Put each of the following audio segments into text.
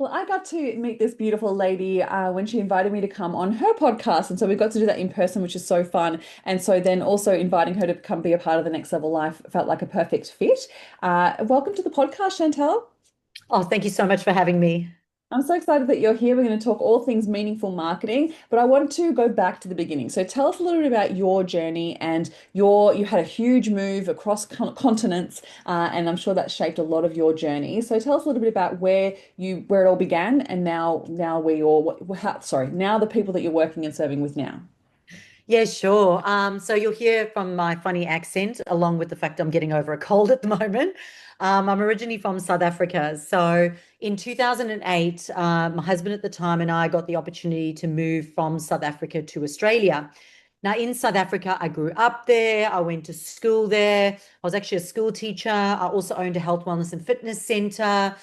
Well, I got to meet this beautiful lady when she invited me to come on her podcast. And so we got to do that in person, which is so fun. And so then also inviting her to come be a part of the Next Level Life felt like a perfect fit. Welcome to the podcast, Chantal. Oh, thank you so much for having me. I'm so excited that you're here. We're going to talk all things meaningful marketing, but I want to go back to the beginning. So tell us a little bit about your journey and you had a huge move across continents, and I'm sure that shaped a lot of your journey. So tell us a little bit about where it all began and now where you're sorry, now the people that you're working and serving with now. Yeah, sure. So you'll hear from my funny accent, along with the fact I'm getting over a cold at the moment. I'm originally from South Africa. So in 2008, my husband at the time and I got the opportunity to move from South Africa to Australia. Now, in South Africa, I grew up there. I went to school there. I was actually a school teacher. I also owned a health, wellness, and fitness center.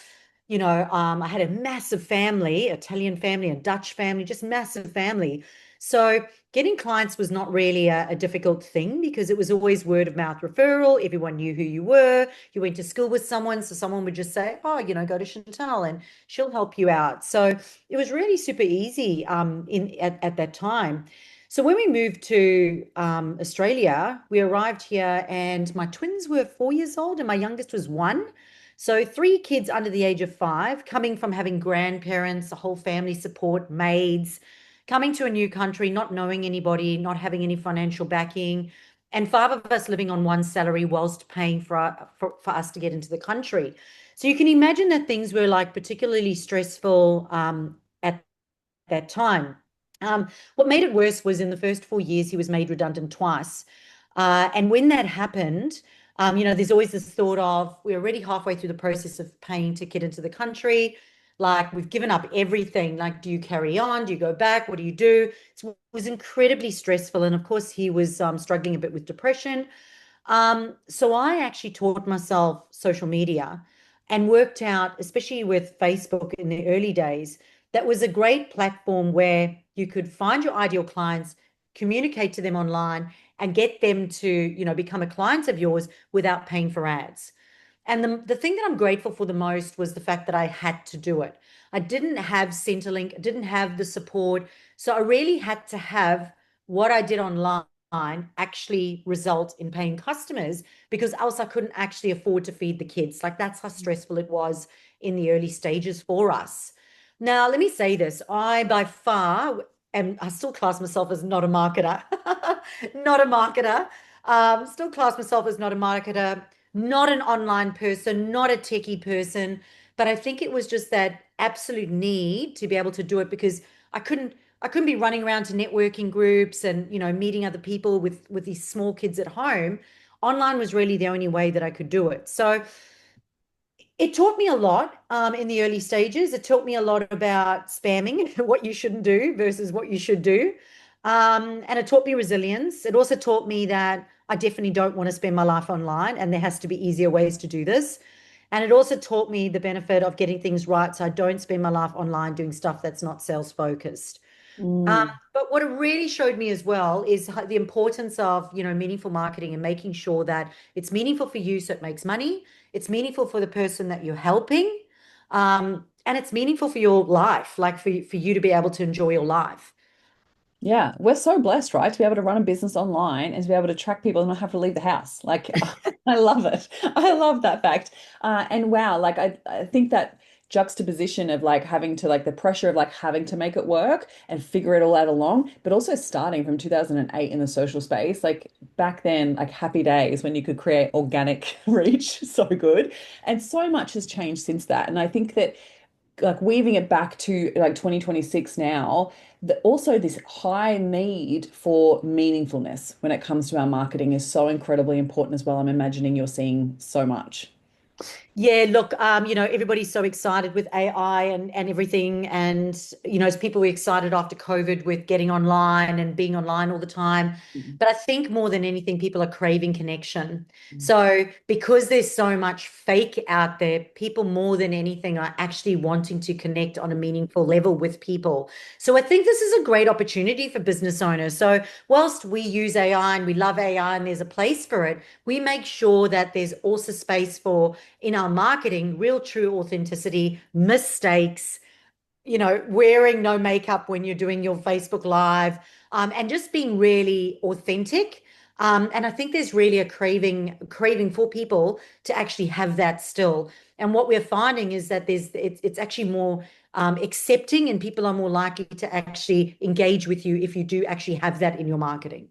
I had a massive family, Italian family, a Dutch family, just massive family. So getting clients was not really a difficult thing because it was always word of mouth referral. Everyone knew who you were. You went to school with someone, so someone would just say, "Oh, go to Chantal and she'll help you out." So it was really super easy at that time. So when we moved to Australia, we arrived here and my twins were 4 years old and my youngest was one. So three kids under the age of five, coming from having grandparents, a whole family support, maids, coming to a new country, not knowing anybody, not having any financial backing, and five of us living on one salary whilst paying for us to get into the country. So you can imagine that things were like particularly stressful at that time. What made it worse was in the first 4 years, he was made redundant twice. And when that happened, there's always this thought of we're already halfway through the process of paying to get into the country. Like we've given up everything. Like, do you carry on? Do you go back? What do you do? It was incredibly stressful. And of course, he was struggling a bit with depression. So I actually taught myself social media and worked out, especially with Facebook in the early days, that was a great platform where you could find your ideal clients, communicate to them online, and get them to, become a client of yours without paying for ads. And the thing that I'm grateful for the most was the fact that I had to do it. I didn't have Centrelink, I didn't have the support. So I really had to have what I did online actually result in paying customers because else I couldn't actually afford to feed the kids. Like that's how stressful it was in the early stages for us. Now, let me say this. I by far I still class myself as not a marketer, not a marketer. Still class myself as not a marketer, not an online person, not a techie person. But I think it was just that absolute need to be able to do it because I couldn't I couldn't be running around to networking groups and meeting other people with these small kids at home. Online was really the only way that I could do it. So it taught me a lot in the early stages. It taught me a lot about spamming, what you shouldn't do versus what you should do. And it taught me resilience. It also taught me that I definitely don't want to spend my life online, and there has to be easier ways to do this. And it also taught me the benefit of getting things right so I don't spend my life online doing stuff that's not sales focused. Mm. But what it really showed me as well is the importance of, meaningful marketing and making sure that it's meaningful for you so it makes money. It's meaningful for the person that you're helping. And it's meaningful for your life, like for you to be able to enjoy your life. Yeah, we're so blessed, right, to be able to run a business online and to be able to track people and not have to leave the house. Like, I love it. I love that fact. And wow, like I think that juxtaposition of like having to like the pressure of like having to make it work and figure it all out along, but also starting from 2008 in the social space, like back then, like happy days when you could create organic reach, so good. And so much has changed since that. And I think that like weaving it back to like 2026 now, also this high need for meaningfulness when it comes to our marketing is so incredibly important as well. I'm imagining you're seeing so much. Yeah, look, everybody's so excited with AI and everything. And, as people were excited after COVID with getting online and being online all the time. Mhm. But I think more than anything, people are craving connection. So because there's so much fake out there, people more than anything are actually wanting to connect on a meaningful level with people. So I think this is a great opportunity for business owners. So whilst we use AI and we love AI and there's a place for it, we make sure that there's also space for in our marketing, real true authenticity, mistakes, wearing no makeup when you're doing your Facebook Live, and just being really authentic. And I think there's really a craving for people to actually have that still. And what we're finding is that it's actually more accepting, and people are more likely to actually engage with you if you do actually have that in your marketing.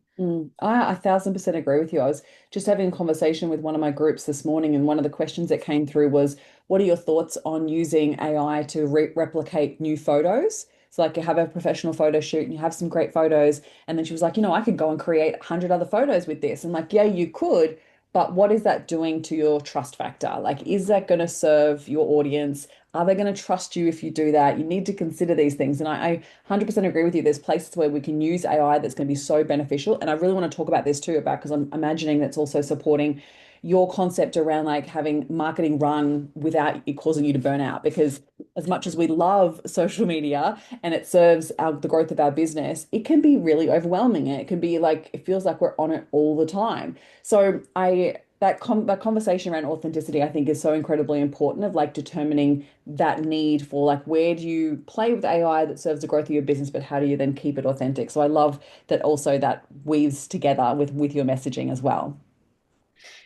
I 1,000% agree with you. I was just having a conversation with one of my groups this morning, and one of the questions that came through was, what are your thoughts on using AI to replicate new photos? So, like, you have a professional photo shoot and you have some great photos. And then she was like, I could go and create 100 other photos with this. And, like, yeah, you could, but what is that doing to your trust factor? Like, is that going to serve your audience? Are they going to trust you if you do that? You need to consider these things. And I 100% agree with you. There's places where we can use AI that's going to be so beneficial. And I really want to talk about this too, about because I'm imagining that's also supporting your concept around like having marketing run without it causing you to burn out. Because as much as we love social media and it serves the growth of our business, it can be really overwhelming. It can be like, it feels like we're on it all the time. So that conversation around authenticity, I think, is so incredibly important of like determining that need for like where do you play with AI that serves the growth of your business, but how do you then keep it authentic? So I love that also that weaves together with your messaging as well.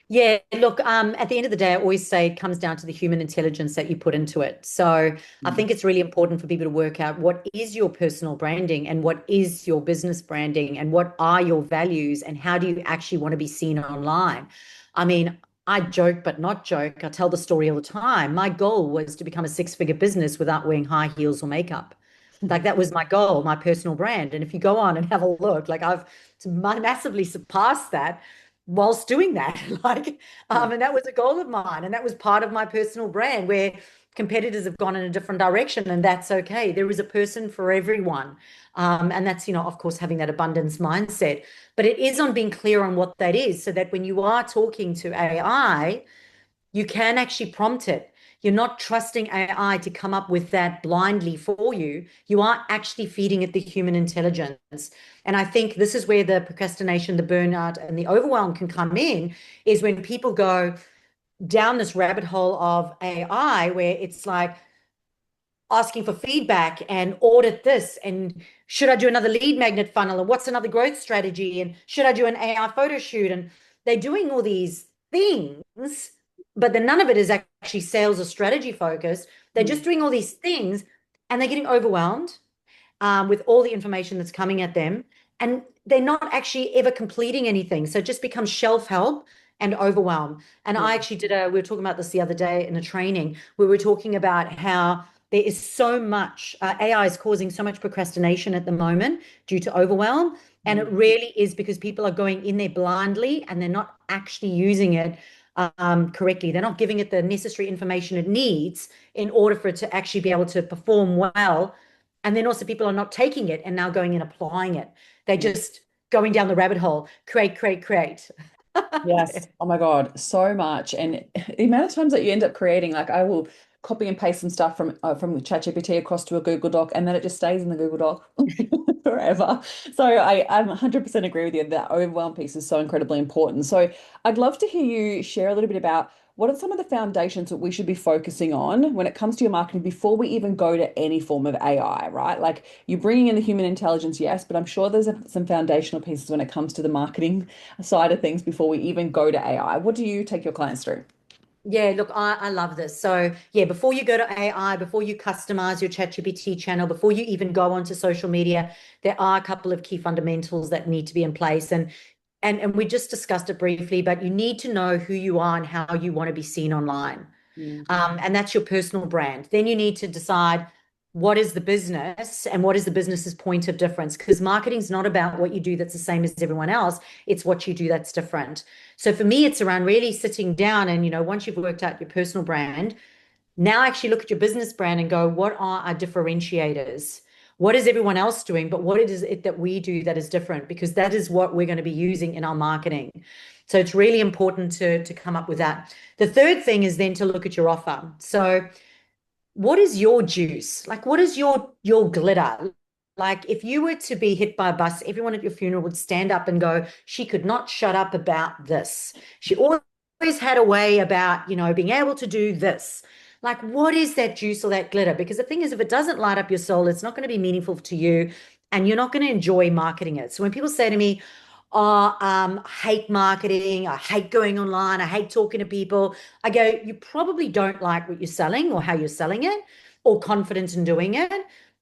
Yeah, look, at the end of the day, I always say it comes down to the human intelligence that you put into it. So I Mm, think it's really important for people to work out what is your personal branding and what is your business branding and what are your values and how do you actually want to be seen online. I mean, I joke, but not joke. I tell the story all the time. My goal was to become a six-figure business without wearing high heels or makeup. Like that was my goal, my personal brand. And if you go on and have a look, like I've massively surpassed that whilst doing that. Like, yeah. and that was a goal of mine. And that was part of my personal brand where competitors have gone in a different direction, and that's okay. There is a person for everyone. And that's, of course, having that abundance mindset. But it is on being clear on what that is so that when you are talking to AI, you can actually prompt it. You're not trusting AI to come up with that blindly for you. You are actually feeding it the human intelligence. And I think this is where the procrastination, the burnout, and the overwhelm can come in, is when people go down this rabbit hole of AI where it's like asking for feedback and audit this and should I do another lead magnet funnel and what's another growth strategy and should I do an AI photo shoot, and they're doing all these things, but then none of it is actually sales or strategy focused. They're Mm, just doing all these things and they're getting overwhelmed with all the information that's coming at them. And they're not actually ever completing anything. So it just becomes shelf help and overwhelm. And yeah. I actually we were talking about this the other day in a training where we were talking about how there is so much, AI is causing so much procrastination at the moment due to overwhelm. And Mm, it really is because people are going in there blindly and they're not actually using it correctly. They're not giving it the necessary information it needs in order for it to actually be able to perform well. And then also people are not taking it and now going and applying it. They're yeah. just going down the rabbit hole, create, create, create. Yes. Oh my God, so much. And the amount of times that you end up creating, like I will copy and paste some stuff from ChatGPT across to a Google Doc, and then it just stays in the Google Doc forever. So I'm 100% agree with you. That overwhelm piece is so incredibly important. So I'd love to hear you share a little bit about what are some of the foundations that we should be focusing on when it comes to your marketing before we even go to any form of AI, right? Like you're bringing in the human intelligence, yes, but I'm sure there's some foundational pieces when it comes to the marketing side of things before we even go to AI. What do you take your clients through? Yeah, look, I love this. So, yeah, before you go to AI, before you customize your ChatGPT channel, before you even go onto social media, there are a couple of key fundamentals that need to be in place. And we just discussed it briefly, but you need to know who you are and how you want to be seen online. Mm, And that's your personal brand. Then you need to decide what is the business and what is the business's point of difference, because marketing is not about what you do that's the same as everyone else. It's what you do that's different. So for me, it's around really sitting down and, once you've worked out your personal brand, now actually look at your business brand and go, what are our differentiators? What is everyone else doing? But what is it that we do that is different? Because that is what we're going to be using in our marketing. So it's really important to come up with that. The third thing is then to look at your offer. So what is your juice? Like what is your glitter? Like if you were to be hit by a bus, everyone at your funeral would stand up and go, she could not shut up about this. She always had a way about, being able to do this. Like, what is that juice or that glitter? Because the thing is, if it doesn't light up your soul, it's not going to be meaningful to you and you're not going to enjoy marketing it. So when people say to me, oh, I hate marketing, I hate going online, I hate talking to people, I go, you probably don't like what you're selling or how you're selling it, or confident in doing it,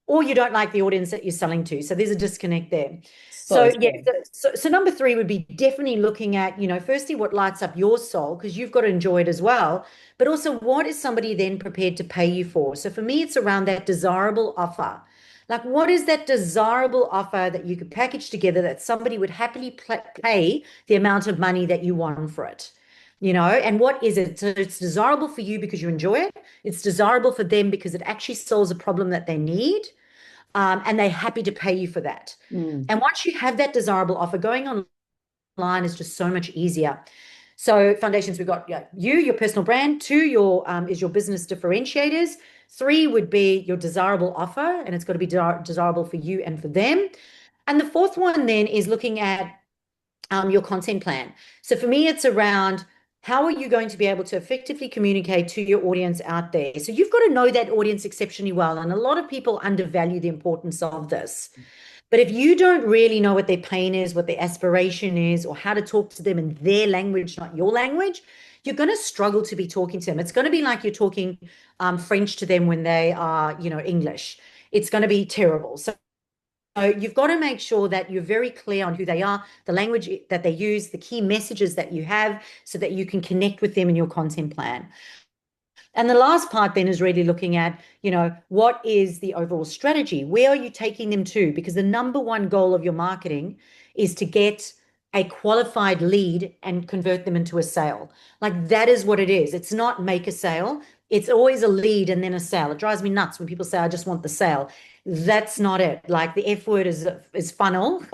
or you don't like the audience that you're selling to. So there's a disconnect there. So So yeah, true. so number three would be definitely looking at, firstly, what lights up your soul, because you've got to enjoy it as well. But also, what is somebody then prepared to pay you for? So for me, it's around that desirable offer. Like, what is that desirable offer that you could package together that somebody would happily pay the amount of money that you want for it? And what is it? So it's desirable for you because you enjoy it. It's desirable for them because it actually solves a problem that they need, and they're happy to pay you for that. Mm. And once you have that desirable offer, going online is just so much easier. So foundations, we've got, yeah, your personal brand. Two, is your business differentiators. Three would be your desirable offer, and it's got to be desirable for you and for them. And the fourth one then is looking at your content plan. So for me, it's around how are you going to be able to effectively communicate to your audience out there? So you've got to know that audience exceptionally well. And a lot of people undervalue the importance of this. But if you don't really know what their pain is, what their aspiration is, or how to talk to them in their language, not your language, you're going to struggle to be talking to them. It's going to be like you're talking French to them when they are, English. It's going to be terrible. So you've got to make sure that you're very clear on who they are, the language that they use, the key messages that you have, so that you can connect with them in your content plan. And the last part then is really looking at, what is the overall strategy? Where are you taking them to? Because the number one goal of your marketing is to get a qualified lead and convert them into a sale. Like that is what it is. It's not make a sale. It's always a lead and then a sale. It drives me nuts when people say, I just want the sale. That's not it. Like the F word is funnel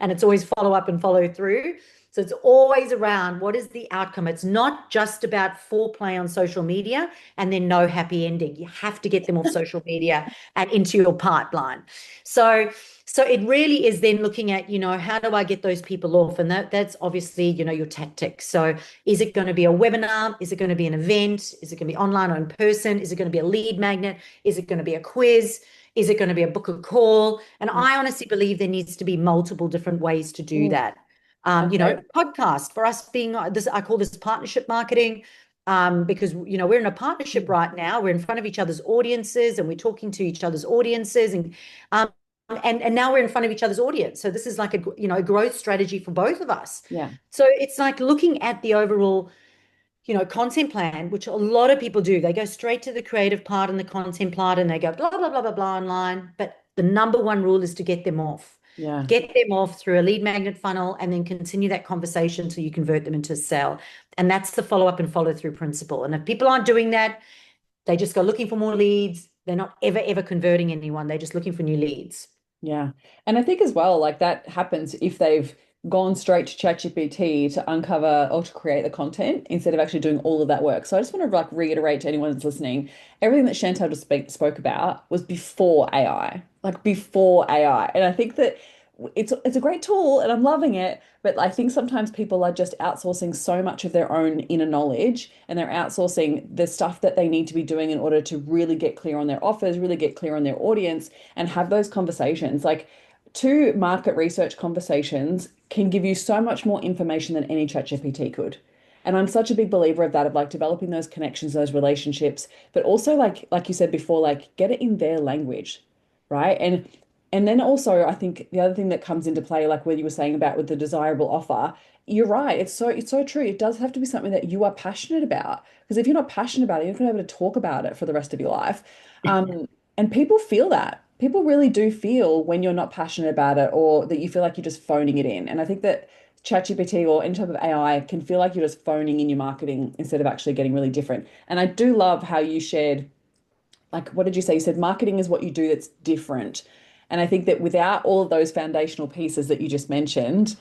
and it's always follow up and follow through. So it's always around what is the outcome. It's not just about foreplay on social media and then no happy ending. You have to get them off social media and into your pipeline. So it really is then looking at, how do I get those people off? And that's obviously, your tactics. So is it going to be a webinar? Is it going to be an event? Is it going to be online or in person? Is it going to be a lead magnet? Is it going to be a quiz? Is it going to be a book a call? And I honestly believe there needs to be multiple different ways to do Mm. that. Okay. Podcast for us being this, I call this partnership marketing, because we're in a partnership Mm. right now. We're in front of each other's audiences and we're talking to each other's audiences, and now we're in front of each other's audience. So this is like a growth strategy for both of us. Yeah. So it's like looking at the overall content plan, which a lot of people do. They go straight to the creative part and the content part and they go blah, blah, blah, blah, blah online. But the number one rule is to get them off. Yeah. Get them off through a lead magnet funnel and then continue that conversation until you convert them into a sale. And that's the follow up and follow through principle. And if people aren't doing that, they just go looking for more leads. They're not ever, ever converting anyone. They're just looking for new leads. Yeah. And I think as well, like that happens if they've gone straight to ChatGPT to uncover or to create the content instead of actually doing all of that work. So I just want to like reiterate to anyone that's listening, everything that Chantal just spoke about was before AI, like before AI. And I think that it's a great tool and I'm loving it, but I think sometimes people are just outsourcing so much of their own inner knowledge and they're outsourcing the stuff that they need to be doing in order to really get clear on their offers, really get clear on their audience and have those conversations. Like two market research conversations can give you so much more information than any ChatGPT could. And I'm such a big believer of that, of like developing those connections, those relationships, but also like you said before, like get it in their language, right? And then also I think the other thing that comes into play, like what you were saying about with the desirable offer, you're right. It's so true. It does have to be something that you are passionate about. Because if you're not passionate about it, you're not going to be able to talk about it for the rest of your life. And people feel that. People really do feel when you're not passionate about it or that you feel like you're just phoning it in. And I think that ChatGPT or any type of AI can feel like you're just phoning in your marketing instead of actually getting really different. And I do love how you shared, like, what did you say? You said marketing is what you do that's different. And I think that without all of those foundational pieces that you just mentioned,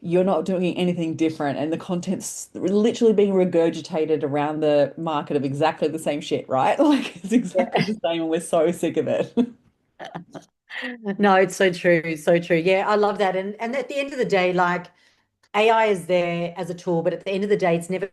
you're not doing anything different. And the content's literally being regurgitated around the market of exactly the same shit, right? Like it's exactly Yeah. the same, and we're so sick of it. No, it's so true. So true. Yeah, I love that. And at the end of the day, like AI is there as a tool, but at the end of the day, it's never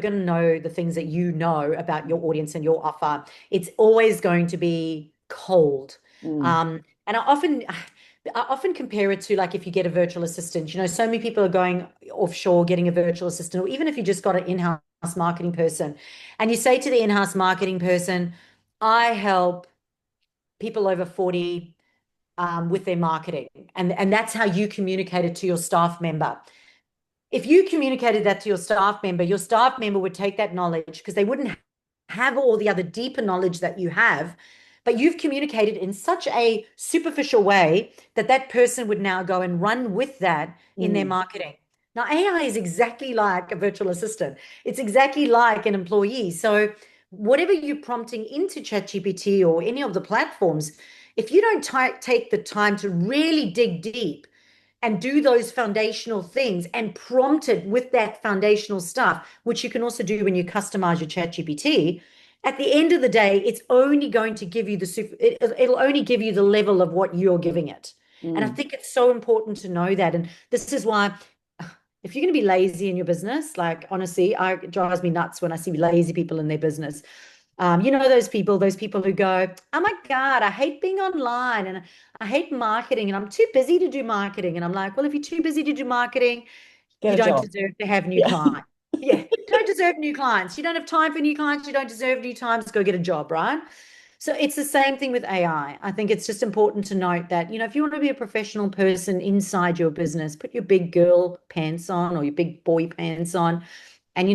going to know the things that you know about your audience and your offer. It's always going to be cold. Mm, And I often compare it to like if you get a virtual assistant, so many people are going offshore getting a virtual assistant, or even if you just got an in-house marketing person, and you say to the in-house marketing person, I help people over 40 with their marketing. And that's how you communicate it to your staff member. If you communicated that to your staff member would take that knowledge because they wouldn't have all the other deeper knowledge that you have, but you've communicated in such a superficial way that that person would now go and run with that in their mm, marketing. Now, AI is exactly like a virtual assistant. It's exactly like an employee. So whatever you're prompting into ChatGPT or any of the platforms, if you don't take the time to really dig deep and do those foundational things and prompt it with that foundational stuff, which you can also do when you customize your chat GPT. At the end of the day, it's only going to give you it'll only give you the level of what you're giving it. And I mm. think it's so important to know that. And this is why if you're going to be lazy in your business, like honestly, it drives me nuts when I see lazy people in their business. Those people who go, oh my God, I hate being online and I hate marketing and I'm too busy to do marketing. And I'm like, well, if you're too busy to do marketing, Get you a don't job. deserve to have new Yeah. clients. Yeah, you don't deserve new clients. You don't have time for new clients. You don't deserve new times to go get a job, right? So it's the same thing with AI. I think it's just important to note that, if you want to be a professional person inside your business, put your big girl pants on or your big boy pants on and,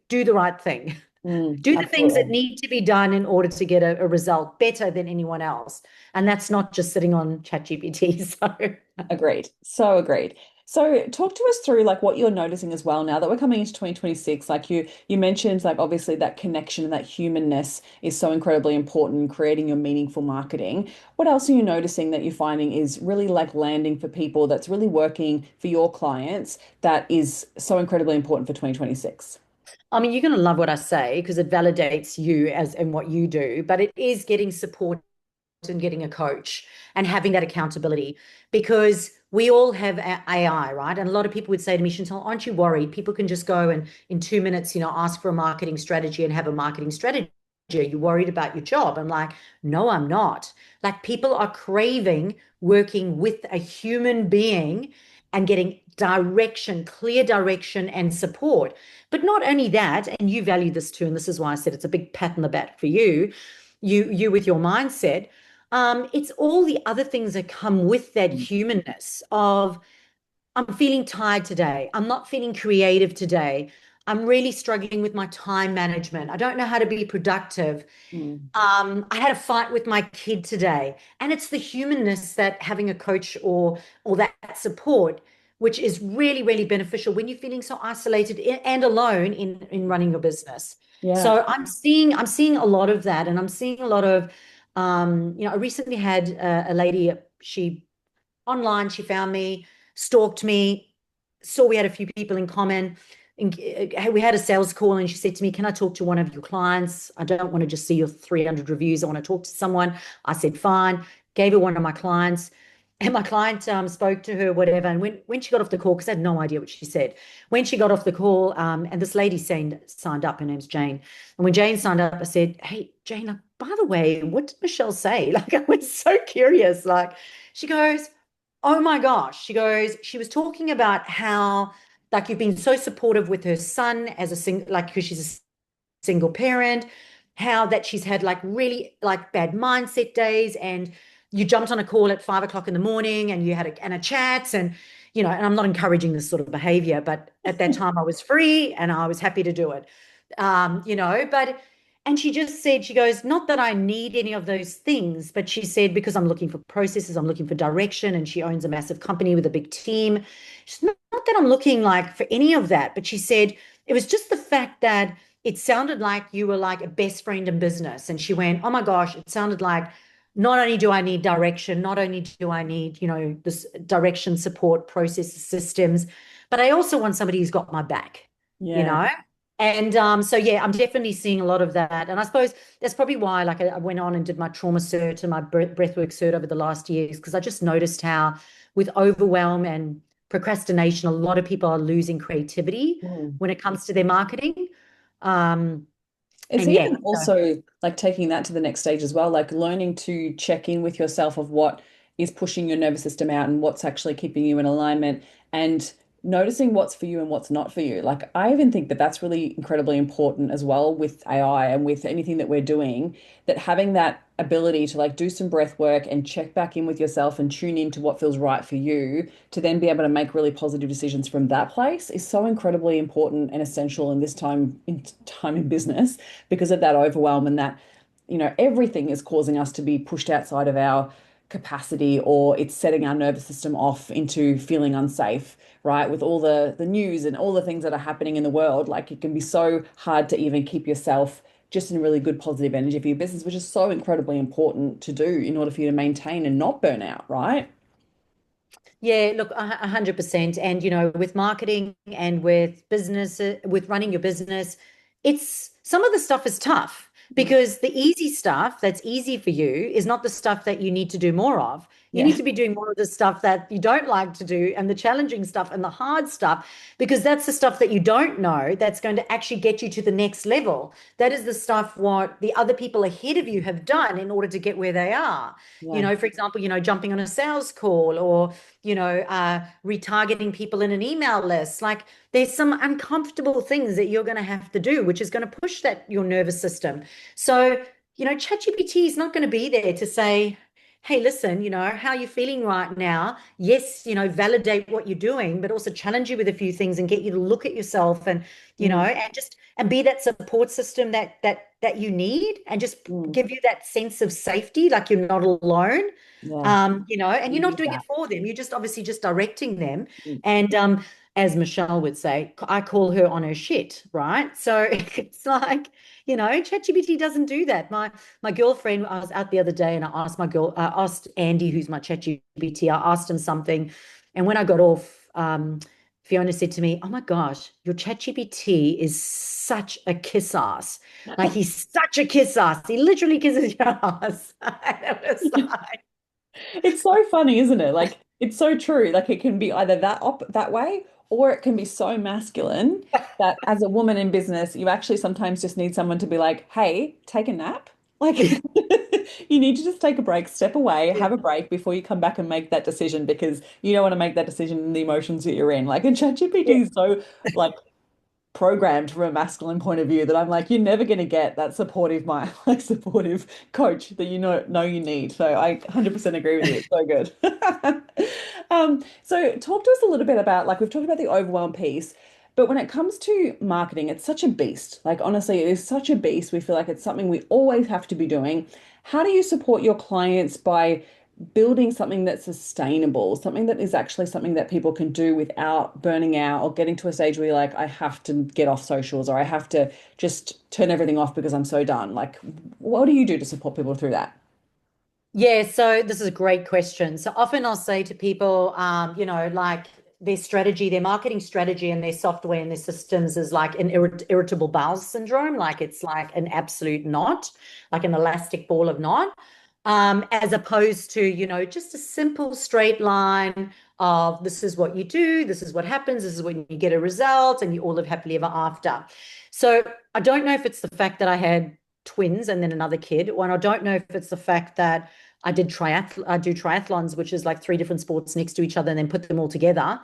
do the right thing. Do the things that Absolutely. need to be done in order to get a result better than anyone else. And that's not just sitting on ChatGPT. So Agreed. So agreed. So talk to us through like what you're noticing as well now that we're coming into 2026. Like you mentioned like obviously that connection and that humanness is so incredibly important in creating your meaningful marketing. What else are you noticing that you're finding is really like landing for people that's really working for your clients that is so incredibly important for 2026? I mean, you're going to love what I say because it validates you as in what you do, but it is getting support and getting a coach and having that accountability because we all have AI, right? And a lot of people would say to me, Chantal, aren't you worried? People can just go and in 2 minutes, ask for a marketing strategy and have a marketing strategy. Are you worried about your job? I'm like, no, I'm not. Like people are craving working with a human being and getting direction, clear direction and support. But not only that, and you value this too, and this is why I said it's a big pat on the back for you, you with your mindset. It's all the other things that come with that humanness of I'm feeling tired today. I'm not feeling creative today. I'm really struggling with my time management. I don't know how to be productive. Mm. I had a fight with my kid today, and it's the humanness that having a coach or that support, which is really, really beneficial when you're feeling so isolated and alone in running your business. Yeah. So I'm seeing a lot of that, and I'm seeing a lot of, I recently had a lady, she online, she found me, stalked me, saw we had a few people in common. And we had a sales call and she said to me, can I talk to one of your clients? I don't want to just see your 300 reviews. I want to talk to someone. I said, fine. Gave her one of my clients. And my client spoke to her, whatever. And when she got off the call, because I had no idea what she said, when she got off the call, and this lady signed up, her name's Jane. And when Jane signed up, I said, hey, Jane, by the way, what did Michelle say? Like, I was so curious. Like, she goes, oh my gosh. She goes, she was talking about how, like, you've been so supportive with her son as a single, like, because she's a single parent, how that she's had like really like bad mindset days, and you jumped on a call at 5 o'clock in the morning and you had a chat, and and I'm not encouraging this sort of behavior, but at that time I was free and I was happy to do it. But and she just said, she goes, not that I need any of those things, but she said, because I'm looking for processes, I'm looking for direction, and she owns a massive company with a big team. She's not that I'm looking like for any of that, but she said it was just the fact that it sounded like you were like a best friend in business. And she went, oh my gosh, it sounded like not only do I need direction, not only do I need, this direction, support, processes, systems, but I also want somebody who's got my back, you Yeah. know? And so, yeah, I'm definitely seeing a lot of that. And I suppose that's probably why, like, I went on and did my trauma cert and my breathwork cert over the last years, because I just noticed how, with overwhelm and procrastination, a lot of people are losing creativity Mm. when it comes to their marketing. Um, It's and yeah, even so also like taking that to the next stage as well, like learning to check in with yourself of what is pushing your nervous system out and what's actually keeping you in alignment and noticing what's for you and what's not for you. Like I even think that that's really incredibly important as well with AI and with anything that we're doing, that having that ability to like do some breath work and check back in with yourself and tune into what feels right for you to then be able to make really positive decisions from that place is so incredibly important and essential in this time in business because of that overwhelm and that, everything is causing us to be pushed outside of our capacity or it's setting our nervous system off into feeling unsafe, right? With all the news and all the things that are happening in the world, like it can be so hard to even keep yourself just in really good positive energy for your business, which is so incredibly important to do in order for you to maintain and not burn out, right? yeah, look, 100%. And, with marketing and with business, with running your business, it's some of the stuff is tough Mm. because the easy stuff that's easy for you is not the stuff that you need to do more of. You need Yeah. to be doing more of the stuff that you don't like to do and the challenging stuff and the hard stuff, because that's the stuff that you don't know that's going to actually get you to the next level. That is the stuff what the other people ahead of you have done in order to get where they are. Yeah. For example, jumping on a sales call or retargeting people in an email list. Like there's some uncomfortable things that you're going to have to do, which is going to push that your nervous system. So, ChatGPT is not going to be there to say, hey, listen, how are you feeling right now? Yes, validate what you're doing, but also challenge you with a few things and get you to look at yourself and, Mm. and just and be that support system that you need and just Mm. give you that sense of safety, like you're not alone. Yeah. And you're not Need doing it that. for them. You're just obviously just directing them. Mm. And as Michelle would say, I call her on her shit, right? So it's like, ChatGPT doesn't do that. My girlfriend, I was out the other day and I asked Andy, who's my ChatGPT, I asked him something. And when I got off, Fiona said to me, "Oh my gosh, your ChatGPT is such a kiss ass. Like he's such a kiss ass. He literally kisses your ass." And it was like, It's so funny, isn't it? Like it's so true. Like it can be either that way, or it can be so masculine that as a woman in business, you actually sometimes just need someone to be like, "Hey, take a nap." Like you need to just take a break, step away, yeah, have a break before you come back and make that decision because you don't want to make that decision in the emotions that you're in. Like and yeah. ChatGPT is so like programmed from a masculine point of view that I'm like, you're never going to get that supportive mind, like supportive coach that you know you need. So I 100% agree with you. It's so good. So talk to us a little bit about like we've talked about the overwhelm piece, but when it comes to marketing, it's such a beast. Like honestly, it is such a beast. We feel like it's something we always have to be doing. How do you support your clients by building something that's sustainable, something that is actually something that people can do without burning out or getting to a stage where you're like, I have to get off socials or I have to just turn everything off because I'm so done. Like, what do you do to support people through that? Yeah, so this is a great question. So often I'll say to people, like their strategy, their marketing strategy and their software and their systems is like an irritable bowel syndrome. Like it's like an absolute knot, like an elastic ball of knot, as opposed to, just a simple straight line of this is what you do, this is what happens, this is when you get a result, and you all live happily ever after. So I don't know if it's the fact that I had twins and then another kid, or I don't know if it's the fact that I do triathlons, which is like three different sports next to each other and then put them all together.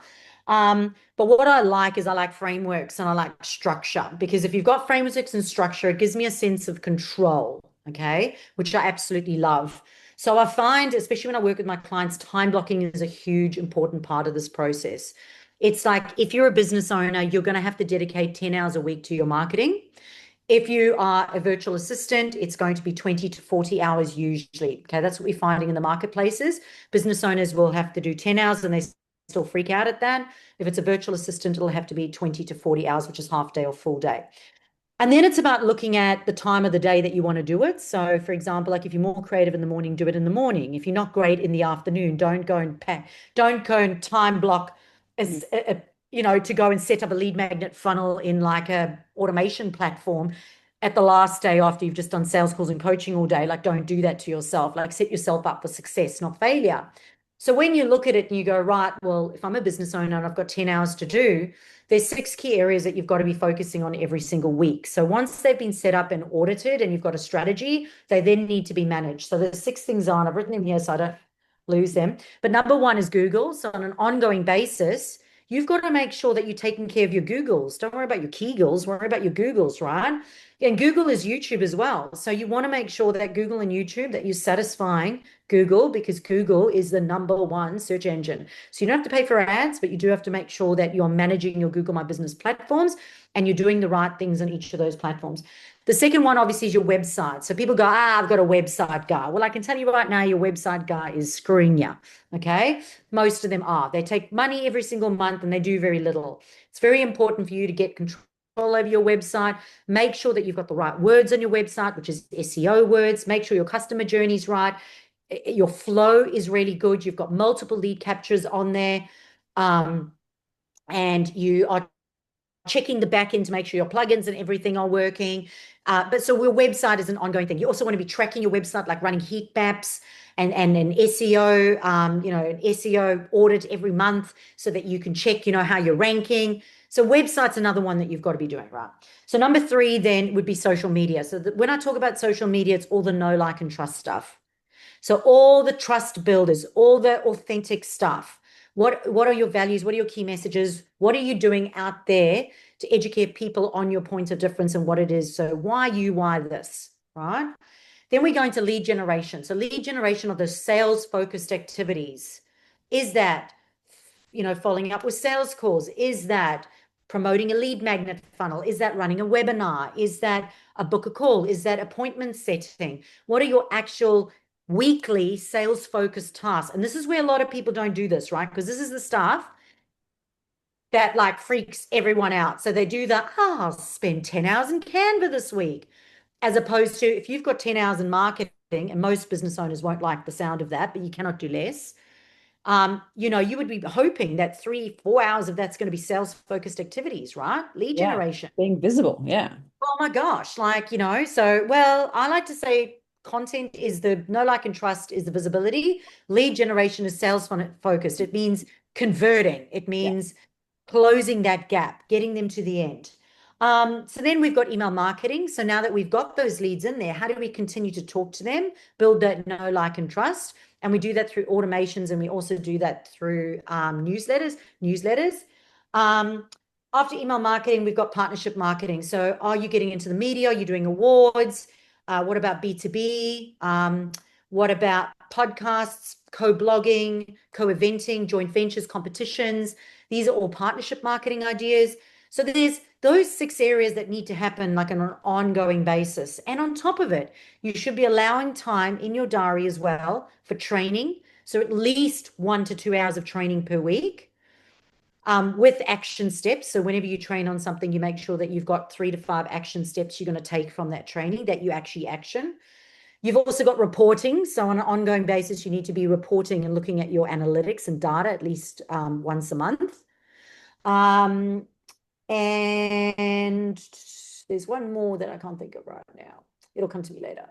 But what I like is I like frameworks and I like structure because if you've got frameworks and structure, it gives me a sense of control, okay, which I absolutely love. So I find, especially when I work with my clients, time blocking is a huge important part of this process. It's like if you're a business owner, you're going to have to dedicate 10 hours a week to your marketing. If you are a virtual assistant, it's going to be 20 to 40 hours usually. Okay, that's what we're finding in the marketplaces. Business owners will have to do 10 hours and they still freak out at that. If it's a virtual assistant, it'll have to be 20 to 40 hours, which is half day or full day. And then it's about looking at the time of the day that you want to do it. So, for example, like if you're more creative in the morning, do it in the morning. If you're not great in the afternoon, don't go and time block Mm. as to go and set up a lead magnet funnel in like a automation platform at the last day after you've just done sales calls and coaching all day. Like, don't do that to yourself. Like, set yourself up for success, not failure. So when you look at it and you go, right, well, if I'm a business owner and I've got 10 hours to do, there's 6 key areas that you've got to be focusing on every single week. So once they've been set up and audited and you've got a strategy, they then need to be managed. So there's 6 things on. I've written them here so I don't lose them. But number one is Google. So on an ongoing basis, you've got to make sure that you're taking care of your Googles. Don't worry about your Kegels, worry about your Googles, right? And Google is YouTube as well. So you want to make sure that Google and YouTube, that you're satisfying Google, because Google is the #1 search engine. So you don't have to pay for ads, but you do have to make sure that you're managing your Google My Business platforms and you're doing the right things on each of those platforms. The second one, obviously, is your website. So people go, I've got a website guy. Well, I can tell you right now, your website guy is screwing you. Okay. Most of them are. They take money every single month and they do very little. It's very important for you to get control over your website. Make sure that you've got the right words on your website, which is SEO words. Make sure your customer journey is right. Your flow is really good. You've got multiple lead captures on there. And you are checking the back end to make sure your plugins and everything are working. But so your website is an ongoing thing. You also want to be tracking your website, like running heat maps and an SEO, an SEO audit every month so that you can check, how you're ranking. So website's another one that you've got to be doing, right? So number 3 then would be social media. So when I talk about social media, it's all the know, like, and trust stuff. So all the trust builders, all the authentic stuff. What are your values? What are your key messages? What are you doing out there to educate people on your point of difference and what it is? So why you, why this, right? Then we go into lead generation. So lead generation of the sales focused activities. Is that, following up with sales calls? Is that promoting a lead magnet funnel? Is that running a webinar? Is that a book a call? Is that appointment setting? What are your actual weekly sales focused tasks? And this is where a lot of people don't do this, right? Because this is the stuff that like freaks everyone out. So they do the, I'll spend 10 hours in Canva this week, as opposed to if you've got 10 hours in marketing, and most business owners won't like the sound of that, but you cannot do less. You would be hoping that 3-4 hours of that's going to be sales focused activities, right? Lead Yeah. generation. Being visible. Yeah. Oh my gosh. Well, I like to say content is the know, like, and trust is the visibility. Lead generation is sales focused. It means converting. It Yeah. means closing that gap, getting them to the end. So then we've got email marketing. So now that we've got those leads in there, how do we continue to talk to them, build that know, like, and trust? And we do that through automations, and we also do that through newsletters. Um, After email marketing, we've got partnership marketing. So are you getting into the media? Are you doing awards? What about B2B? What about podcasts, co-blogging, co-eventing, joint ventures, competitions? These are all partnership marketing ideas. So there's those 6 areas that need to happen like on an ongoing basis. And on top of it, you should be allowing time in your diary as well for training. So at least 1 to 2 hours of training per week, with action steps. So whenever you train on something, you make sure that you've got 3 to 5 action steps you're going to take from that training that you actually action. You've also got reporting. So on an ongoing basis, you need to be reporting and looking at your analytics and data at least once a month. Um, and there's one more that I can't think of right now. It'll come to me later.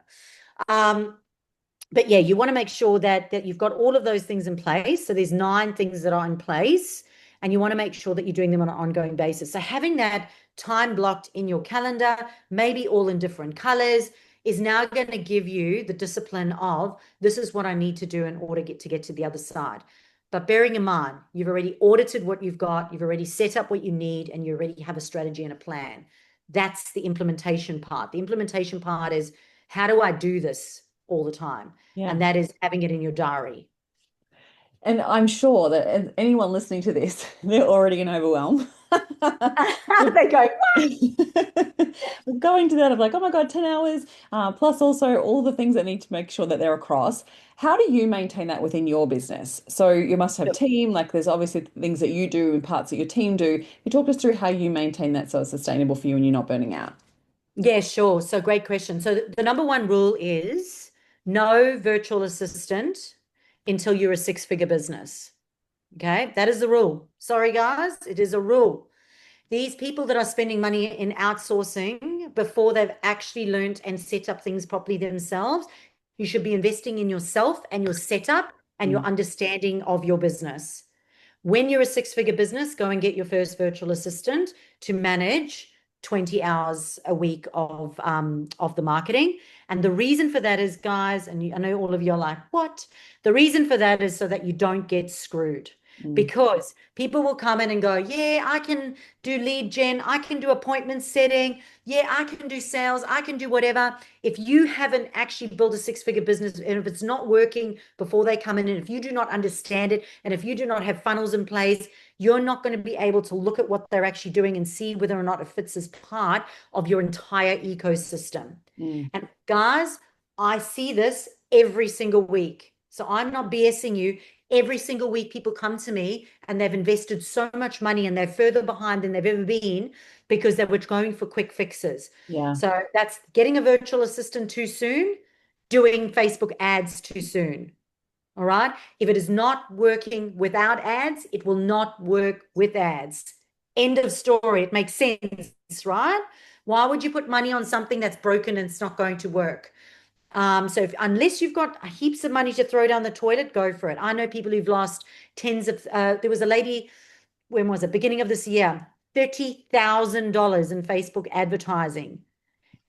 But yeah, you want to make sure that you've got all of those things in place. So there's 9 things that are in place, and you want to make sure that you're doing them on an ongoing basis. So having that time blocked in your calendar, maybe all in different colors, is now going to give you the discipline of this is what I need to do in order to get to the other side. But bearing in mind, you've already audited what you've got, you've already set up what you need, and you already have a strategy and a plan. That's the implementation part. The implementation part is how do I do this all the time? Yeah. And that is having it in your diary. And I'm sure that anyone listening to this, they're already in overwhelm. They go, Going to that of like, oh my God, 10 hours, plus also all the things that need to make sure that they're across. How do you maintain that within your business? So you must have team, like there's obviously things that you do and parts that your team do. You talk us through how you maintain that so it's sustainable for you and you're not burning out. yeah, sure. So great question. So the #1 rule is no virtual assistant until you're a 6-figure business. Okay, that is the rule. Sorry, guys, it is a rule. These people that are spending money in outsourcing before they've actually learned and set up things properly themselves, you should be investing in yourself and your setup and your Mm. understanding of your business. When you're a six-figure business, go and get your first virtual assistant to manage 20 hours a week of the marketing. And the reason for that is, guys, and I know all of you are like, what? The reason for that is so that you don't get screwed. Mm. Because people will come in and go, yeah, I can do lead gen, I can do appointment setting, yeah, I can do sales, I can do whatever. If you haven't actually built a six-figure business, and if it's not working before they come in, and if you do not understand it, and if you do not have funnels in place, you're not going to be able to look at what they're actually doing and see whether or not it fits as part of your entire ecosystem. Mm. And guys, I see this every single week. So I'm not BSing you. Every single week, people come to me and they've invested so much money and they're further behind than they've ever been because they were going for quick fixes. Yeah. So that's getting a virtual assistant too soon, doing Facebook ads too soon. All right. If it is not working without ads, it will not work with ads. End of story. It makes sense, right? Why would you put money on something that's broken and it's not going to work? So unless you've got heaps of money to throw down the toilet, go for it. I know people who've lost tens of, there was a lady, when was it? Beginning of this year, $30,000 in Facebook advertising.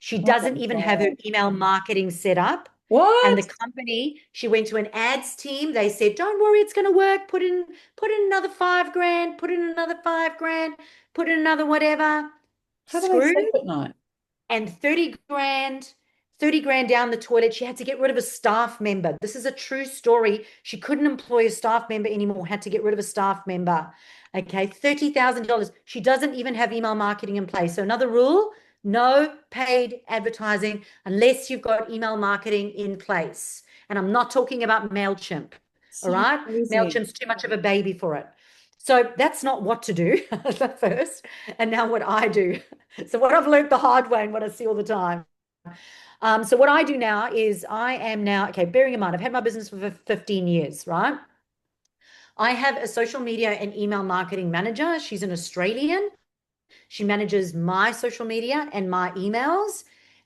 She Oh my doesn't even have her God. email marketing set up. And the What? company, she went to an ads team. They said, "Don't worry, it's going to work. Put in another 5 grand, put in another 5 grand, put in another whatever." How do they Screwed. sleep at night? And 30 grand down the toilet. She had to get rid of a staff member. This is a true story. She couldn't employ a staff member anymore, had to get rid of a staff member. Okay, $30,000. She doesn't even have email marketing in place. So another rule, no paid advertising unless you've got email marketing in place. And I'm not talking about MailChimp. All So right. crazy. MailChimp's too much of a baby for it. So that's not what to do at first. And now what I do. So what I've learned the hard way and what I see all the time. So what I do now is I am now, okay, bearing in mind, I've had my business for 15 years, right? I have a social media and email marketing manager. She's an Australian. She manages my social media and my emails.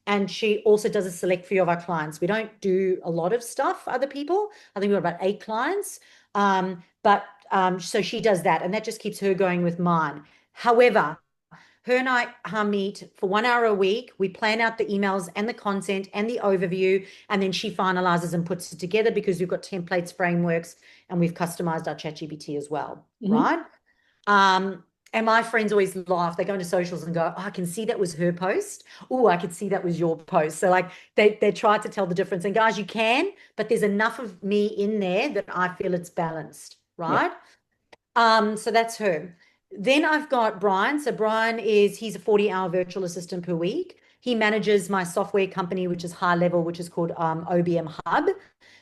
And she also does a select few of our clients. We don't do a lot of stuff for other people. I think we've got about 8 clients. So she does that, and that just keeps her going with mine. However, her and I meet for 1 hour a week. We plan out the emails and the content and the overview, and then she finalizes and puts it together because we've got templates, frameworks, and we've customized our ChatGPT as well, Hmm. right? Um, and my friends always laugh. They go into socials and go, "Oh, I can see that was her post. Oh, I could see that was your post." So like they try to tell the difference. And guys, you can, but there's enough of me in there that I feel it's balanced, Yeah. right? So that's her. Then I've got Brian. So Brian he's a 40-hour virtual assistant per week. He manages my software company, which is high level, which is called OBM Hub.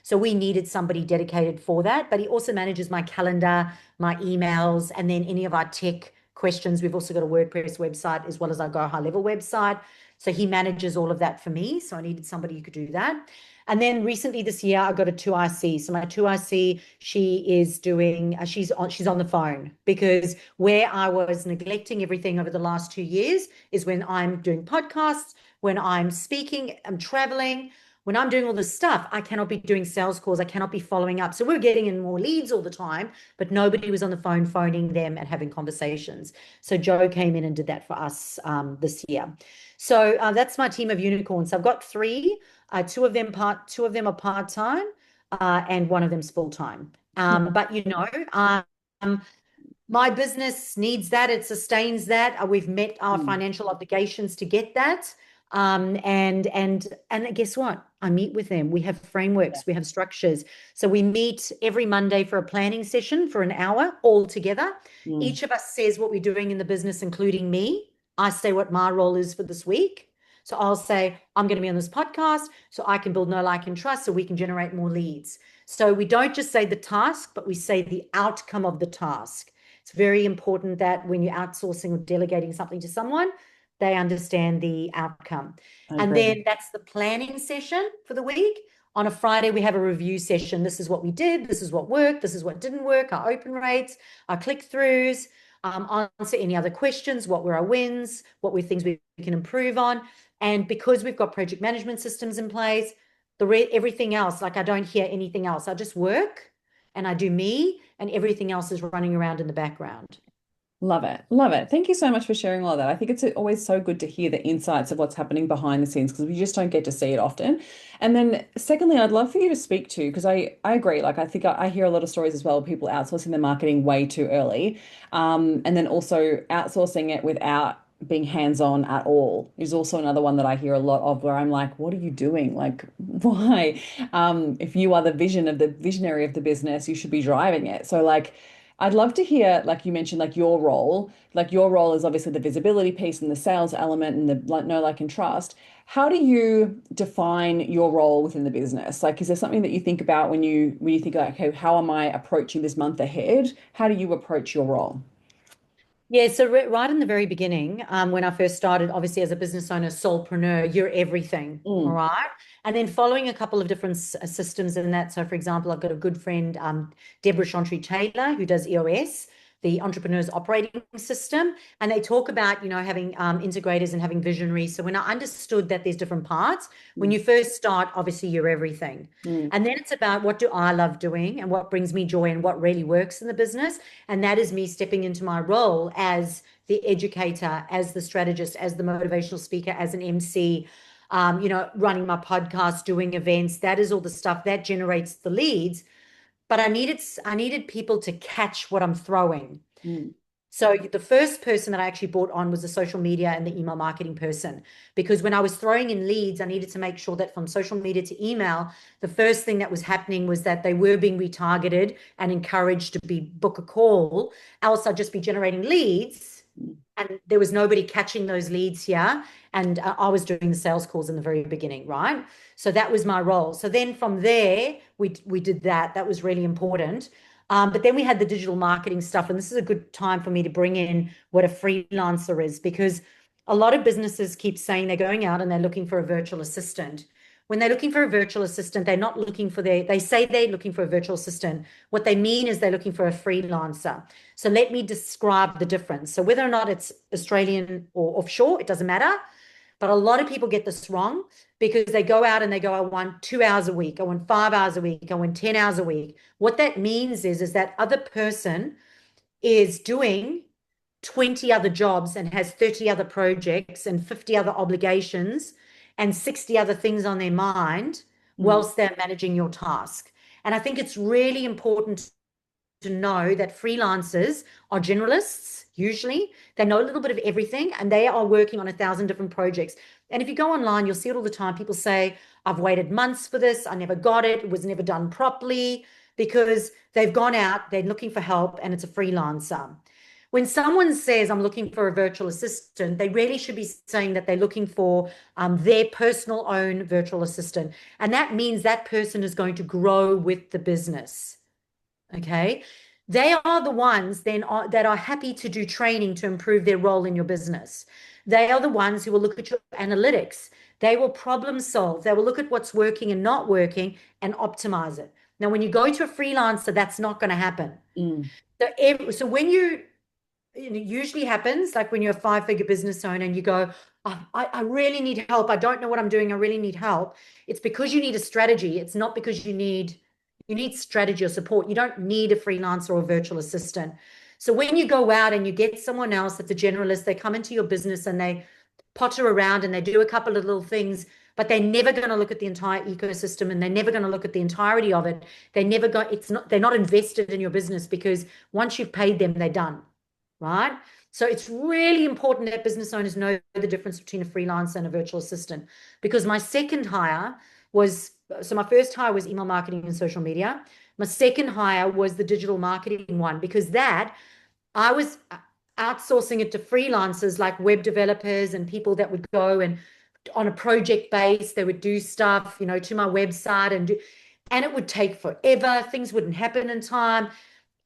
So we needed somebody dedicated for that. But he also manages my calendar, my emails, and then any of our tech questions. We've also got a WordPress website as well as our Go High Level website. So he manages all of that for me. So I needed somebody who could do that. And then recently this year, I got a 2IC. So my 2IC, she is doing, she's on the phone because where I was neglecting everything over the last 2 years is when I'm doing podcasts, when I'm speaking, I'm traveling, when I'm doing all this stuff, I cannot be doing sales calls. I cannot be following up. So we're getting in more leads all the time, but nobody was on the phone phoning them and having conversations. So Joe came in and did that for us this year. So that's my team of unicorns. So I've got three. Two of them are part-time, and one of them's full-time. But um, my business needs that. It sustains that. We've met our Mm. financial obligations to get that. And guess what? I meet with them. We have Yeah. frameworks, we have structures. So we meet every Monday for a planning session for an hour all together. Mm. Each of us says what we're doing in the business, including me. I say what my role is for this week. So I'll say, I'm going to be on this podcast so I can build know, like, and trust so we can generate more leads. So we don't just say the task, but we say the outcome of the task. It's very important that when you're outsourcing or delegating something to someone, they understand the outcome. I And agree. then that's the planning session for the week. On a Friday, we have a review session. This is what we did. This is what worked. This is what didn't work. Our open rates, our click-throughs, answer any other questions. What were our wins? What were things we can improve on? And because we've got project management systems in place, everything else, like I don't hear anything else. I just work. and I do me, and everything else is running around in the background. Love it. Love it. Thank you so much for sharing all of that. I think it's always so good to hear the insights of what's happening behind the scenes because we just don't get to see it often. And then secondly, I'd love for you to speak to, because I agree, like I think I hear a lot of stories as well of people outsourcing their marketing way too early. And then also outsourcing it without being hands-on at all is also another one that I hear a lot of where I'm like, what are you doing? Like, why? If you are the visionary of the business, you should be driving it. So like I'd love to hear, like you mentioned, like your role. Like your role is obviously the visibility piece and the sales element and the like, know, like, and trust. How do you define your role within the business? Like, is there something that you think about when you think like, okay, how am I approaching this month ahead? How do you approach your role? Yeah, so right in the very beginning, when I first started, obviously as a business owner, solopreneur, you're everything, all Mm, right? And then following a couple of different systems in that. So, for example, I've got a good friend, Deborah Chantry Taylor, who does EOS, the Entrepreneur's Operating System, and they talk about, having integrators and having visionaries. So when I understood that there's different parts, when mm, you first start, obviously you're everything. mm, And then it's about what do I love doing and what brings me joy and what really works in the business. And that is me stepping into my role as the educator, as the strategist, as the motivational speaker, as an MC, running my podcast, doing events. That is all the stuff that generates the leads. But I needed people to catch what I'm throwing. mm, So the first person that I actually brought on was the social media and the email marketing person. Because when I was throwing in leads, I needed to make sure that from social media to email, the first thing that was happening was that they were being retargeted and encouraged to book a call. Else I'd just be generating leads mm, and there was nobody catching those leads here. And I was doing the sales calls in the very beginning, right? So that was my role. So then from there, we did that. That was really important. But then we had the digital marketing stuff, and this is a good time for me to bring in what a freelancer is, because a lot of businesses keep saying they're going out and they're looking for a virtual assistant. When they're looking for a virtual assistant, they're not looking for they say they're looking for a virtual assistant. What they mean is they're looking for a freelancer. So let me describe the difference. So whether or not it's Australian or offshore, it doesn't matter. But a lot of people get this wrong because they go out and they go, I want 2 hours a week, I want 5 hours a week, I want 10 hours a week. What that means is that other person is doing 20 other jobs and has 30 other projects and 50 other obligations and 60 other things on their mind mm, whilst they're managing your task. And I think it's really important to know that freelancers are generalists, usually. They know a little bit of everything and they are working on 1,000 different projects. And if you go online, you'll see it all the time. People say, I've waited months for this. I never got it. It was never done properly because they've gone out, they're looking for help, and it's a freelancer. When someone says, I'm looking for a virtual assistant, they really should be saying that they're looking for their personal own virtual assistant. And that means that person is going to grow with the business. Okay. They are the ones that are happy to do training to improve their role in your business. They are the ones who will look at your analytics. They will problem solve. They will look at what's working and not working and optimize it. Now, when you go to a freelancer, that's not going to happen. mm, So when you it usually happens like when you're a five-figure business owner and you go, oh, I really need help. I don't know what I'm doing. I really need help. It's because you need a strategy. It's not because you need strategy or support. You don't need a freelancer or a virtual assistant. So when you go out and you get someone else that's a generalist, they come into your business and they potter around and they do a couple of little things, but they're never going to look at the entire ecosystem and they're never going to look at the entirety of it. They're not invested in your business because once you've paid them, they're done, right? So it's really important that business owners know the difference between a freelancer and a virtual assistant. Because my second hire was, so my first hire was email marketing and social media. My second hire was the digital marketing one, because that I was outsourcing it to freelancers like web developers and people that would go and on a project base, they would do stuff, to my website and it would take forever. Things wouldn't happen in time.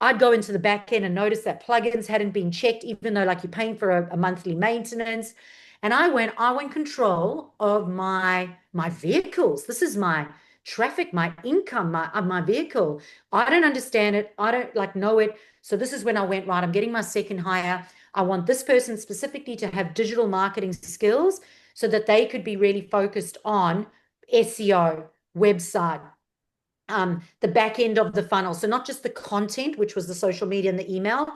I'd go into the back end and notice that plugins hadn't been checked, even though like you're paying for a monthly maintenance. And I want control of my vehicles. This is my traffic, my income, my vehicle. I don't understand it. I don't like know it. So this is when I went, right, I'm getting my second hire. I want this person specifically to have digital marketing skills so that they could be really focused on SEO, website, the back end of the funnel. So not just the content, which was the social media and the email,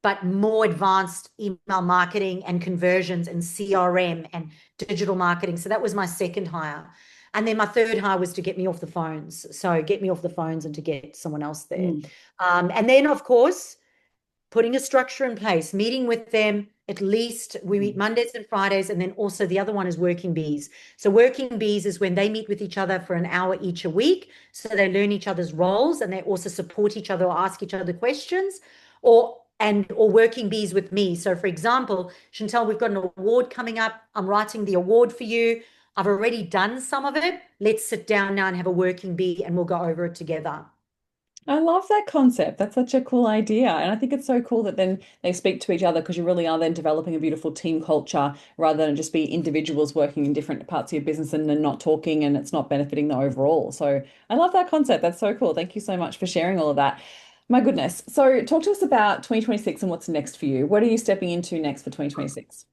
but more advanced email marketing and conversions and CRM and digital marketing. So that was my second hire. And then my third hire was to get me off the phones. So get me off the phones and to get someone else there. Mm. And then, of course, putting a structure in place, meeting with them. At least we meet Mondays and Fridays. And then also the other one is working bees. So working bees is when they meet with each other for an hour each a week. So they learn each other's roles and they also support each other or ask each other questions or working bees with me. So for example, Chantal, we've got an award coming up. I'm writing the award for you. I've already done some of it. Let's sit down now and have a working bee and we'll go over it together. I love that concept. That's such a cool idea. And I think it's so cool that then they speak to each other because you really are then developing a beautiful team culture rather than just be individuals working in different parts of your business and then not talking and it's not benefiting the overall. So I love that concept. That's so cool. Thank you so much for sharing all of that. My goodness. So talk to us about 2026 and what's next for you. What are you stepping into next for 2026?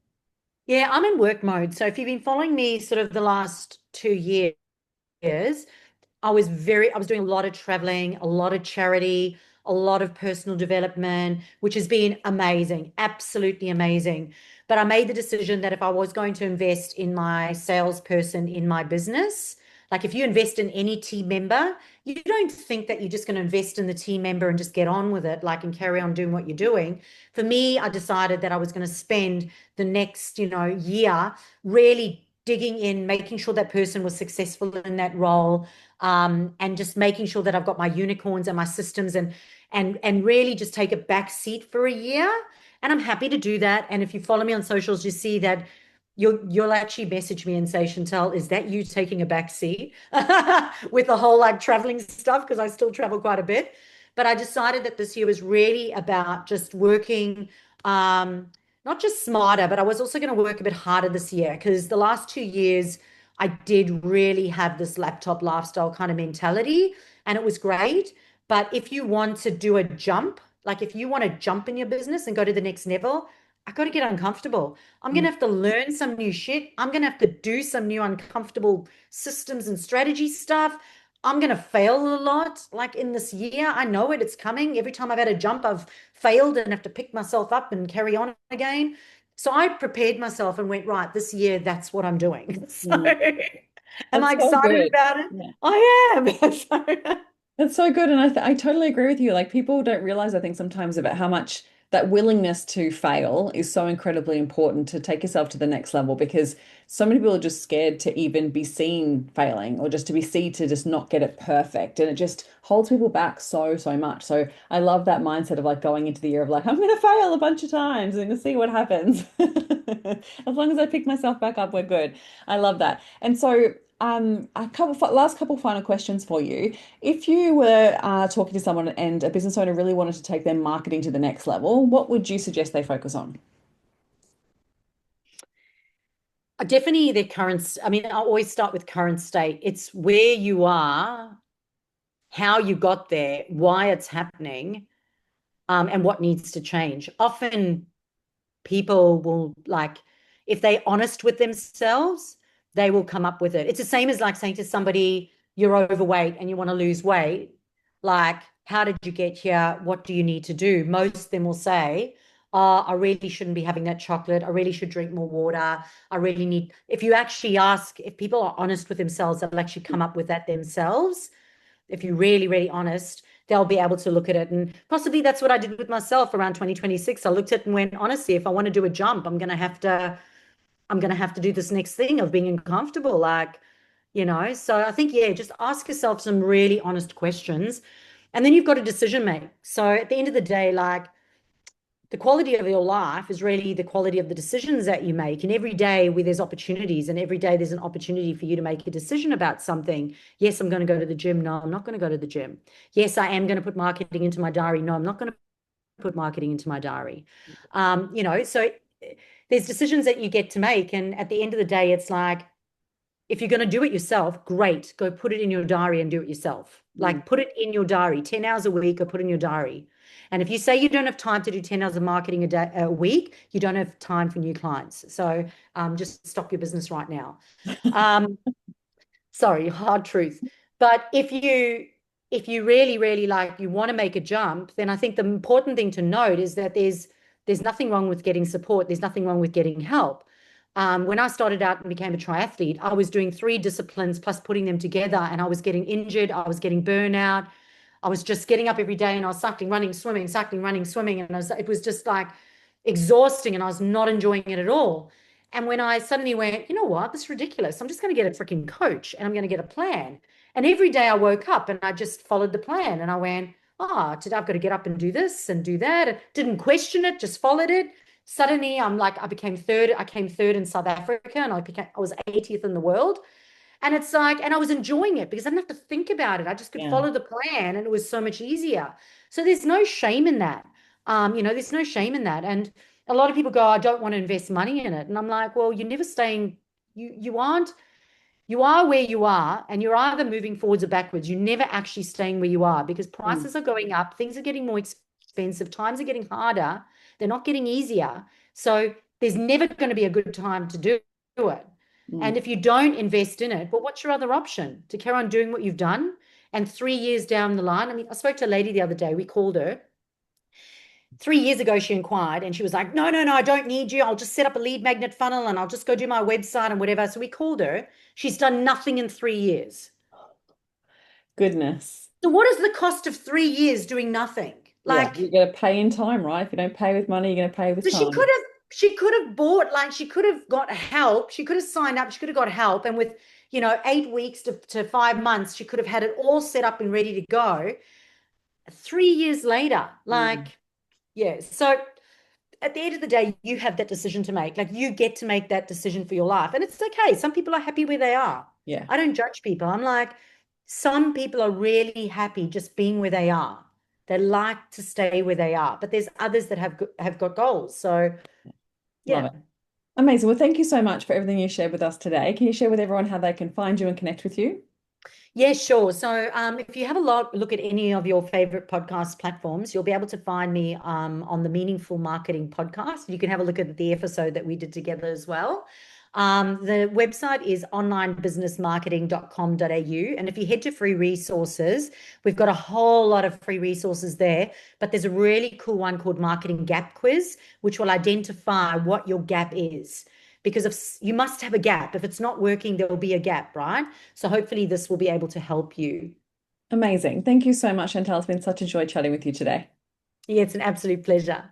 Yeah, I'm in work mode. So if you've been following me sort of the last 2 years, I was doing a lot of traveling, a lot of charity, a lot of personal development, which has been amazing, absolutely amazing. But I made the decision that if I was going to invest in my salesperson in my business, like if you invest in any team member, you don't think that you're just going to invest in the team member and just get on with it, like and carry on doing what you're doing. For me, I decided that I was going to spend the next, year really digging in, making sure that person was successful in that role, and just making sure that I've got my unicorns and my systems and really just take a back seat for a year. And I'm happy to do that. And if you follow me on socials, you see that you'll actually message me and say, Chantal, is that you taking a back seat with the whole like traveling stuff? Because I still travel quite a bit. But I decided that this year was really about just working, not just smarter, but I was also going to work a bit harder this year because the last 2 years I did really have this laptop lifestyle kind of mentality and it was great. But if you want to do a jump, like if you want to jump in your business and go to the next level, I got to get uncomfortable. I'm going Mm, to have to learn some new shit. I'm going to have to do some new uncomfortable systems and strategy stuff. I'm going to fail a lot. Like in this year, I know it, it's coming. Every time I've had a jump, I've failed and have to pick myself up and carry on again. So I prepared myself and went, right, this year, that's what I'm doing. So mm. am That's I so excited good. about it? Yeah. I am. So, That's so good. And I totally agree with you. Like people don't realize, I think sometimes about how much that willingness to fail is so incredibly important to take yourself to the next level because so many people are just scared to even be seen failing or just to be seen to just not get it perfect. And it just holds people back so, so much. So I love that mindset of like going into the year of like, I'm going to fail a bunch of times and to see what happens. As long as I pick myself back up, we're good. I love that. And so last couple final questions for you. If you were talking to someone and a business owner really wanted to take their marketing to the next level, what would you suggest they focus on? definitely their current, I mean, I always start with current state. It's where you are, how you got there, why it's happening, and what needs to change. Often people will like, if they're honest with themselves, they will come up with it. It's the same as like saying to somebody, you're overweight and you want to lose weight. Like, how did you get here? What do you need to do? Most of them will say, oh, I really shouldn't be having that chocolate. I really should drink more water. I really need, if you actually ask, if people are honest with themselves, they'll actually come up with that themselves. If you're really, really honest, they'll be able to look at it. And possibly that's what I did with myself around 2026. I looked at it and went, honestly, if I want to do a jump, I'm gonna have to do this next thing of being uncomfortable. So I think, yeah, just ask yourself some really honest questions. And then you've got a decision make. So at the end of the day, like the quality of your life is really the quality of the decisions that you make. And every day where there's opportunities, and every day there's an opportunity for you to make a decision about something. Yes, I'm going to go to the gym. No, I'm not going to go to the gym. Yes, I am going to put marketing into my diary. No, I'm not going to put marketing into my diary. So there's decisions that you get to make. And at the end of the day, it's like, if you're going to do it yourself, great. Go put it in your diary and do it yourself. Mm. Like put it in your diary, 10 hours a week, or put in your diary. And if you say you don't have time to do 10 hours of marketing a week, you don't have time for new clients. So just stop your business right now. Um, sorry, hard truth. But if you if you really, really like you want to make a jump, then I think the important thing to note is that there's nothing wrong with getting support. There's nothing wrong with getting help. When I started out and became a triathlete, I was doing three disciplines plus putting them together, and I was getting injured. I was getting burnout. I was just getting up every day and I was cycling, running, swimming, cycling, running, swimming, and it was just like exhausting, and I was not enjoying it at all. And when I suddenly went, you know what, this is ridiculous. I'm just going to get a freaking coach and I'm going to get a plan. And every day I woke up and I just followed the plan and I went, today I've got to get up and do this and do that. And didn't question it, just followed it. Suddenly I'm like, I became third. I came third in South Africa and I was 80th in the world. And it's like, and I was enjoying it because I didn't have to think about it. I just could Yeah. follow the plan and it was so much easier. So there's no shame in that. There's no shame in that. And a lot of people go, I don't want to invest money in it. And I'm like, well, you're never staying, you aren't, you are where you are, and you're either moving forwards or backwards. You're never actually staying where you are because Mm, prices are going up, things are getting more expensive, times are getting harder, they're not getting easier. So there's never going to be a good time to do it. And mm. if you don't invest in it, well, what's your other option? To carry on doing what you've done? And 3 years down the line, I mean, I spoke to a lady the other day, we called her. 3 years ago, she inquired and she was like, no, no, no, I don't need you. I'll just set up a lead magnet funnel and I'll just go do my website and whatever. So we called her. She's done nothing in 3 years. Goodness. So what is the cost of 3 years doing nothing? Yeah, Like, you got to pay in time, right? If you don't pay with money, you're going to pay with so she time. could have she could have bought, like she could have got help. She could have signed up. She could have got help. And with, 8 weeks to 5 months, she could have had it all set up and ready to go. 3 years later, Mm, like, yeah. So at the end of the day, you have that decision to make. Like you get to make that decision for your life. And it's okay. Some people are happy where they are. yeah, I don't judge people. I'm like, some people are really happy just being where they are. They like to stay where they are. But there's others that have got goals. So love yeah. it. Amazing. Well, thank you so much for everything you shared with us today. Can you share with everyone how they can find you and connect with you? Yeah, sure. So, if you have a look at any of your favorite podcast platforms, you'll be able to find me on the Meaningful Marketing podcast. You can have a look at the episode that we did together as well. The website is onlinebusinessmarketing.com.au. And if you head to free resources, we've got a whole lot of free resources there. But there's a really cool one called Marketing Gap Quiz, which will identify what your gap is. Because if you must have a gap. If it's not working, there will be a gap, right? So hopefully this will be able to help you. Amazing. Thank you so much, Chantal. It's been such a joy chatting with you today. Yeah, it's an absolute pleasure.